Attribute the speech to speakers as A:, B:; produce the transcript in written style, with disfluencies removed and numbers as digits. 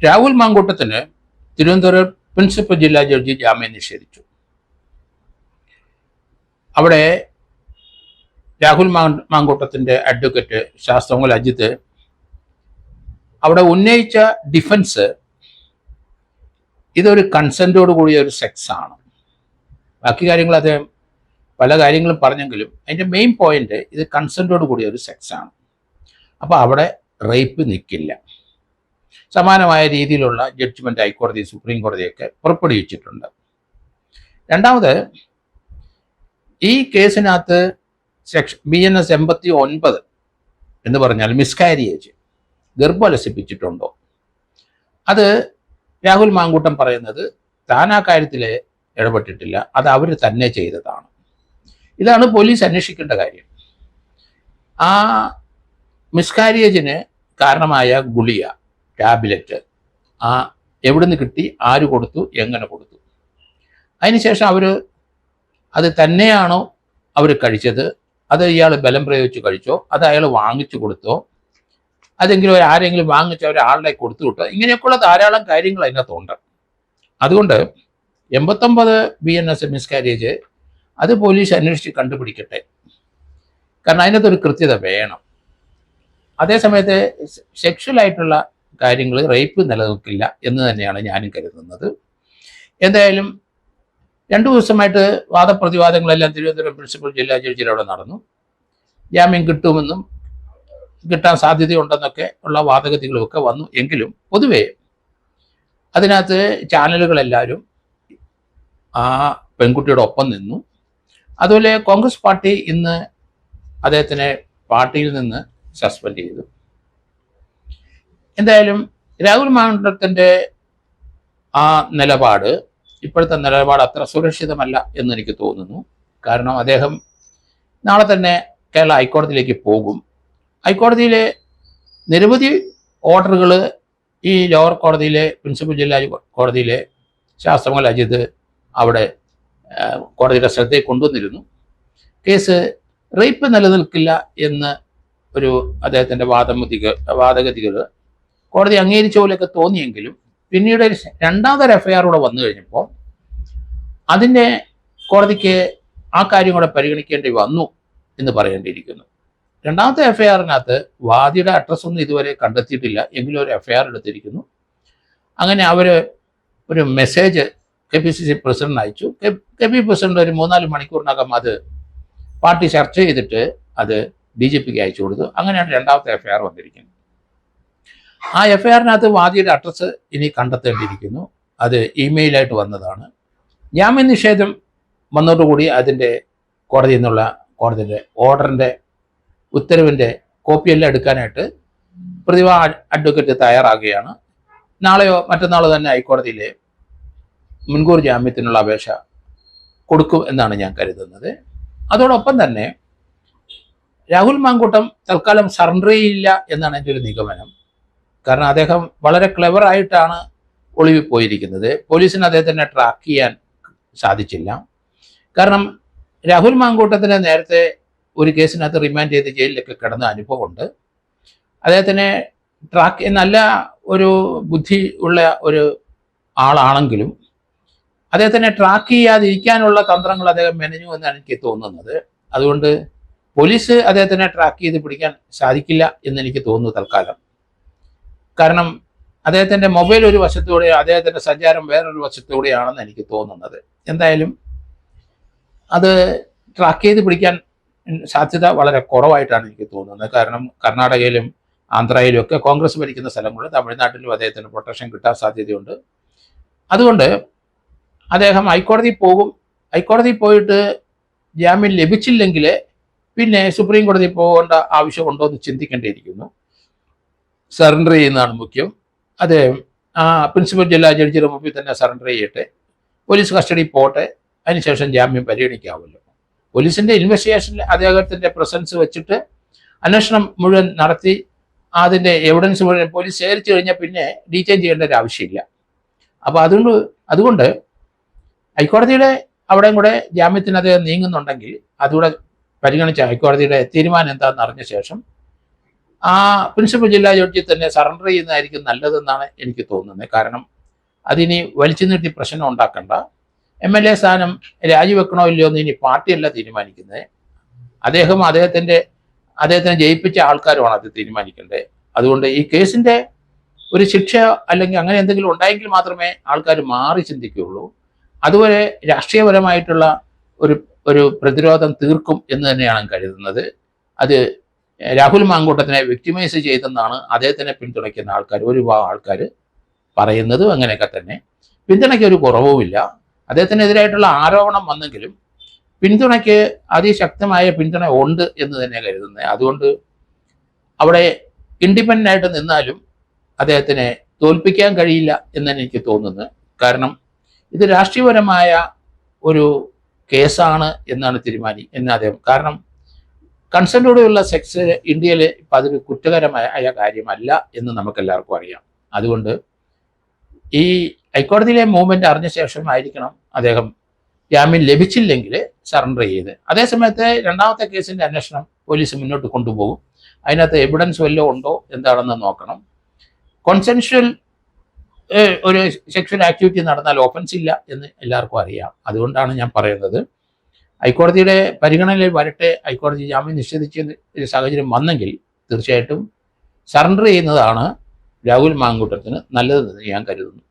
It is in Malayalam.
A: രാഹുൽ മാങ്കൂട്ടത്തിന് തിരുവനന്തപുരം പ്രിൻസിപ്പൽ ജില്ലാ ജഡ്ജി ജാമ്യം നിഷേധിച്ചു. അവിടെ രാഹുൽ മാങ്കൂട്ടത്തിന്റെ അഡ്വക്കേറ്റ് ശാസ്ത്രമംഗൽ അജിത്ത് അവിടെ ഉന്നയിച്ച ഡിഫൻസ് ഇതൊരു കൺസെന്റോട് കൂടിയ ഒരു സെക്സ് ആണ്. ബാക്കി കാര്യങ്ങൾ അദ്ദേഹം പല കാര്യങ്ങളും പറഞ്ഞെങ്കിലും അതിൻ്റെ മെയിൻ പോയിന്റ് ഇത് കൺസെന്റോട് കൂടിയ ഒരു സെക്സ് ആണ്. അപ്പോൾ അവിടെ റേപ്പ് നിൽക്കില്ല. സമാനമായ രീതിയിലുള്ള ജഡ്ജ്മെന്റ് ഹൈക്കോടതി, സുപ്രീം കോടതിയൊക്കെ പുറപ്പെടുവിച്ചിട്ടുണ്ട്. രണ്ടാമത്, ഈ കേസിനകത്ത് BNS 89 എന്ന് പറഞ്ഞാൽ മിസ്കാരിയേജ്, ഗർഭലസിപ്പിച്ചിട്ടുണ്ടോ, അത് രാഹുൽ മാങ്കൂട്ടം പറയുന്നത് താൻ ആ കാര്യത്തിൽ ഇടപെട്ടിട്ടില്ല, അത് അവർ തന്നെ ചെയ്തതാണ്. ഇതാണ് പോലീസ് അന്വേഷിക്കേണ്ട കാര്യം. ആ മിസ്കാരിയേജിന് കാരണമായ ഗുളിക, ടാബ്ലറ്റ് എവിടുന്ന് കിട്ടി, ആര് കൊടുത്തു, എങ്ങനെ കൊടുത്തു, അതിനുശേഷം അത് തന്നെയാണോ അവർ കഴിച്ചത്, അത് ഇയാൾ ബലം പ്രയോഗിച്ച് കഴിച്ചോ, അത് അയാൾ വാങ്ങിച്ചു കൊടുത്തോ, അതെങ്കിലും ആരെങ്കിലും വാങ്ങിച്ച് ഒരാളുടെ കൊടുത്തു വിട്ടോ, ഇങ്ങനെയൊക്കെയുള്ള ധാരാളം കാര്യങ്ങൾ അതിനകത്തുണ്ട്. അതുകൊണ്ട് 89 BNS മിസ്കാരേജ് അത് പോലീസ് അന്വേഷിച്ച് കണ്ടുപിടിക്കട്ടെ. കാരണം അതിനകത്തൊരു കൃത്യത വേണം. അതേസമയത്ത് സെക്ഷലായിട്ടുള്ള കാര്യങ്ങൾ, റേപ്പ് നിലനിൽക്കില്ല എന്ന് തന്നെയാണ് ഞാനും കരുതുന്നത്. എന്തായാലും 2 ദിവസമായിട്ട് വാദപ്രതിവാദങ്ങളെല്ലാം തിരുവനന്തപുരം പ്രിൻസിപ്പൽ ജില്ലാ ജഡ്ജിയിൽ അവിടെ നടന്നു. ജാമ്യം കിട്ടുമെന്നും കിട്ടാൻ സാധ്യതയുണ്ടെന്നൊക്കെ ഉള്ള വാദഗതികളുമൊക്കെ വന്നു. എങ്കിലും പൊതുവെ അതിനകത്ത് ചാനലുകളെല്ലാവരും ആ പെൺകുട്ടിയുടെ ഒപ്പം നിന്നു. അതുപോലെ കോൺഗ്രസ് പാർട്ടി ഇന്ന് അദ്ദേഹത്തിനെ പാർട്ടിയിൽ നിന്ന് സസ്പെൻഡ് ചെയ്തു. എന്തായാലും രാഹുൽ മാങ്കൂട്ടത്തിൻ്റെ ആ നിലപാട്, ഇപ്പോഴത്തെ നിലപാട് അത്ര സുരക്ഷിതമല്ല എന്നെനിക്ക് തോന്നുന്നു. കാരണം അദ്ദേഹം നാളെ തന്നെ കേരള ഹൈക്കോടതിയിലേക്ക് പോകും. ഹൈക്കോടതിയിലെ നിരവധി ഓർഡറുകൾ ഈ ലോവർ കോടതിയിലെ പ്രിൻസിപ്പൽ ജില്ലാ കോടതിയിലെ ശാസ്ത്രമംഗൽ അജിത് അവിടെ കോടതിയുടെ ശ്രദ്ധയിൽ കൊണ്ടുവന്നിരുന്നു. കേസ് റേപ്പ് നിലനിൽക്കില്ല എന്ന് ഒരു അദ്ദേഹത്തിൻ്റെ വാദഗതികൾ കോടതി അംഗീകരിച്ച പോലെയൊക്കെ തോന്നിയെങ്കിലും പിന്നീട് രണ്ടാമതൊരു FIR കൂടെ വന്നു കഴിഞ്ഞപ്പോൾ അതിൻ്റെ കോടതിക്ക് ആ കാര്യം കൂടെ പരിഗണിക്കേണ്ടി വന്നു എന്ന് പറയേണ്ടിയിരിക്കുന്നു. രണ്ടാമത്തെ FIR-നകത്ത് വാദിയുടെ അഡ്രസ്സൊന്നും ഇതുവരെ കണ്ടെത്തിയിട്ടില്ല, എങ്കിലും ഒരു FIR എടുത്തിരിക്കുന്നു. അങ്ങനെ അവർ ഒരു മെസ്സേജ് KPCC പ്രസിഡന്റ് അയച്ചു. KP പ്രസിഡന്റ് ഒരു 3-4 മണിക്കൂറിനകം അത് പാർട്ടി ചർച്ച ചെയ്തിട്ട് അത് DGPക്ക് അയച്ചു കൊടുത്തു. അങ്ങനെയാണ് രണ്ടാമത്തെ FIR വന്നിരിക്കുന്നത്. ആ FIR-നകത്ത് വാദിയുടെ അഡ്രസ്സ് ഇനി കണ്ടെത്തേണ്ടിയിരിക്കുന്നു. അത് ഇമെയിലായിട്ട് വന്നതാണ്. ജാമ്യ നിഷേധം വന്നതോടുകൂടി അതിൻ്റെ കോടതിയിൽ നിന്നുള്ള കോടതിയുടെ ഓർഡറിൻ്റെ ഉത്തരവിൻ്റെ കോപ്പിയെല്ലാം എടുക്കാനായിട്ട് പ്രതിഭാ അഡ്വക്കേറ്റ് തയ്യാറാകുകയാണ്. നാളെയോ മറ്റന്നാളോ തന്നെ ഹൈക്കോടതിയിലെ മുൻകൂർ ജാമ്യത്തിനുള്ള അപേക്ഷ കൊടുക്കും എന്നാണ് ഞാൻ കരുതുന്നത്. അതോടൊപ്പം തന്നെ രാഹുൽ മാങ്കൂട്ടം തൽക്കാലം സറണ്ടർ ചെയ്യില്ല എന്നാണ് എൻ്റെ ഒരു നിഗമനം. കാരണം അദ്ദേഹം വളരെ ക്ലെവറായിട്ടാണ് ഒളിവിൽ പോയിരിക്കുന്നത്. പോലീസിന് അദ്ദേഹത്തിനെ ട്രാക്ക് ചെയ്യാൻ സാധിച്ചില്ല. കാരണം രാഹുൽ മാങ്കൂട്ടത്തിന് നേരത്തെ ഒരു കേസിനകത്ത് റിമാൻഡ് ചെയ്ത് ജയിലിലൊക്കെ കിടന്ന അനുഭവമുണ്ട്. അദ്ദേഹത്തിനെ നല്ല ഒരു ബുദ്ധി ഉള്ള ഒരു ആളാണെങ്കിലും അദ്ദേഹത്തിനെ ട്രാക്ക് ചെയ്യാതിരിക്കാനുള്ള തന്ത്രങ്ങൾ അദ്ദേഹം മെനഞ്ഞു എന്നാണ് എനിക്ക് തോന്നുന്നത്. അതുകൊണ്ട് പോലീസ് അദ്ദേഹത്തിനെ ട്രാക്ക് ചെയ്ത് പിടിക്കാൻ സാധിക്കില്ല എന്നെനിക്ക് തോന്നുന്നു തൽക്കാലം. കാരണം അദ്ദേഹത്തിൻ്റെ മൊബൈൽ ഒരു വശത്തൂടെയോ അദ്ദേഹത്തിൻ്റെ സഞ്ചാരം വേറൊരു വശത്തൂടെയാണെന്ന് എനിക്ക് തോന്നുന്നത്. എന്തായാലും അത് ട്രാക്ക് ചെയ്ത് പിടിക്കാൻ സാധ്യത വളരെ കുറവായിട്ടാണ് എനിക്ക് തോന്നുന്നത്. കാരണം കർണാടകയിലും ആന്ധ്രയിലും ഒക്കെ കോൺഗ്രസ് ഭരിക്കുന്ന സ്ഥലങ്ങളിൽ, തമിഴ്നാട്ടിലും അദ്ദേഹത്തിന് പ്രൊട്ടക്ഷൻ കിട്ടാൻ സാധ്യതയുണ്ട്. അതുകൊണ്ട് അദ്ദേഹം ഹൈക്കോടതിയിൽ പോകും. ഹൈക്കോടതിയിൽ പോയിട്ട് ജാമ്യം ലഭിച്ചില്ലെങ്കിൽ പിന്നെ സുപ്രീം കോടതിയിൽ പോകേണ്ട ആവശ്യമുണ്ടോ എന്ന് ചിന്തിക്കേണ്ടിയിരിക്കുന്നു. സറണ്ടർ ചെയ്യുന്നതാണ് മുഖ്യം. അദ്ദേഹം പ്രിൻസിപ്പൽ ജില്ലാ ജഡ്ജിയുടെ മുമ്പിൽ തന്നെ സറണ്ടർ ചെയ്യട്ടെ, പോലീസ് കസ്റ്റഡി പോട്ടെ, അതിനുശേഷം ജാമ്യം പരിഗണിക്കാമല്ലോ. പോലീസിൻ്റെ ഇൻവെസ്റ്റിഗേഷനിൽ അദ്ദേഹത്തിൻ്റെ പ്രസൻസ് വെച്ചിട്ട് അന്വേഷണം മുഴുവൻ നടത്തി അതിൻ്റെ എവിഡൻസ് മുഴുവൻ പോലീസ് ശേഖരിച്ചു കഴിഞ്ഞാൽ പിന്നെ ഡീറ്റെയിൻ ചെയ്യേണ്ട ഒരു ആവശ്യമില്ല. അപ്പോൾ അതുകൊണ്ട് ഹൈക്കോടതിയുടെ അവിടെയും കൂടെ ജാമ്യത്തിന് അദ്ദേഹം നീങ്ങുന്നുണ്ടെങ്കിൽ അതുകൂടെ പരിഗണിച്ച ഹൈക്കോടതിയുടെ തീരുമാനം എന്താണെന്ന് അറിഞ്ഞ ശേഷം ആ പ്രിൻസിപ്പൽ ജില്ലാ ജഡ്ജി തന്നെ സറണ്ടർ ചെയ്യുന്നതായിരിക്കും നല്ലതെന്നാണ് എനിക്ക് തോന്നുന്നത്. കാരണം അതിനി വലിച്ചു നീട്ടി പ്രശ്നം ഉണ്ടാക്കണ്ട. MLA സ്ഥാനം രാജിവെക്കണോ ഇല്ലയോ എന്ന് ഇനി പാർട്ടിയല്ല തീരുമാനിക്കുന്നത്. അദ്ദേഹത്തിനെ ജയിപ്പിച്ച ആൾക്കാരുമാണ് അത് തീരുമാനിക്കേണ്ടത്. അതുകൊണ്ട് ഈ കേസിന്റെ ഒരു ശിക്ഷ അല്ലെങ്കിൽ അങ്ങനെ എന്തെങ്കിലും ഉണ്ടായെങ്കിൽ മാത്രമേ ആൾക്കാർ മാറി ചിന്തിക്കുകയുള്ളൂ. അതുവരെ രാഷ്ട്രീയപരമായിട്ടുള്ള ഒരു ഒരു പ്രതിരോധം തീർക്കും എന്ന് തന്നെയാണ് കരുതുന്നത്. അത് രാഹുൽ മാങ്കൂട്ടത്തിനെ വിക്ടിമൈസ് ചെയ്തെന്നാണ് അദ്ദേഹത്തിനെ പിന്തുണയ്ക്കുന്ന ഒരു വിഭാഗം ആൾക്കാർ പറയുന്നതും അങ്ങനെയൊക്കെ തന്നെ. പിന്തുണയ്ക്ക് ഒരു കുറവുമില്ല. അദ്ദേഹത്തിനെതിരായിട്ടുള്ള ആരോപണം വന്നെങ്കിലും പിന്തുണയ്ക്ക് അതിശക്തമായ പിന്തുണ ഉണ്ട് എന്ന് തന്നെ കരുതുന്നത്. അതുകൊണ്ട് അവിടെ ഇൻഡിപെൻഡൻ്റ് ആയിട്ട് നിന്നാലും അദ്ദേഹത്തിനെ തോൽപ്പിക്കാൻ കഴിയില്ല എന്നാണ് എനിക്ക് തോന്നുന്നത്. കാരണം ഇത് രാഷ്ട്രീയപരമായ ഒരു കേസാണ് എന്നാണ് അദ്ദേഹം. കാരണം കൺസെൻറ്റോടെയുള്ള സെക്സ് ഇന്ത്യയിൽ ഇപ്പം അതൊരു കുറ്റകരമായ കാര്യമല്ല എന്ന് നമുക്കെല്ലാവർക്കും അറിയാം. അതുകൊണ്ട് ഈ ഹൈക്കോടതിയിലെ മൂവ്മെന്റ് അറിഞ്ഞ ശേഷമായിരിക്കണം അദ്ദേഹം ജാമ്യം ലഭിച്ചില്ലെങ്കിൽ സറണ്ടർ ചെയ്ത്. അതേസമയത്ത് രണ്ടാമത്തെ കേസിന്റെ അന്വേഷണം പോലീസ് മുന്നോട്ട് കൊണ്ടുപോകും. അതിനകത്ത് എവിഡൻസ് വല്ലതും ഉണ്ടോ എന്താണെന്ന് നോക്കണം. കോൺസെൻഷ്വൽ ഒരു സെക്ഷൽ ആക്ടിവിറ്റി നടന്നാൽ ഓഫൻസ് ഇല്ല എന്ന് എല്ലാവർക്കും അറിയാം. അതുകൊണ്ടാണ് ഞാൻ പറയുന്നത് ഹൈക്കോടതിയുടെ പരിഗണനയിൽ വരട്ടെ. ഹൈക്കോടതി ജാമ്യം നിഷേധിച്ച ഒരു സാഹചര്യം വന്നെങ്കിൽ തീർച്ചയായിട്ടും സറണ്ടർ ചെയ്യുന്നതാണ് രാഹുൽ മാങ്കൂട്ടത്തിന് നല്ലതെന്ന് ഞാൻ കരുതുന്നു.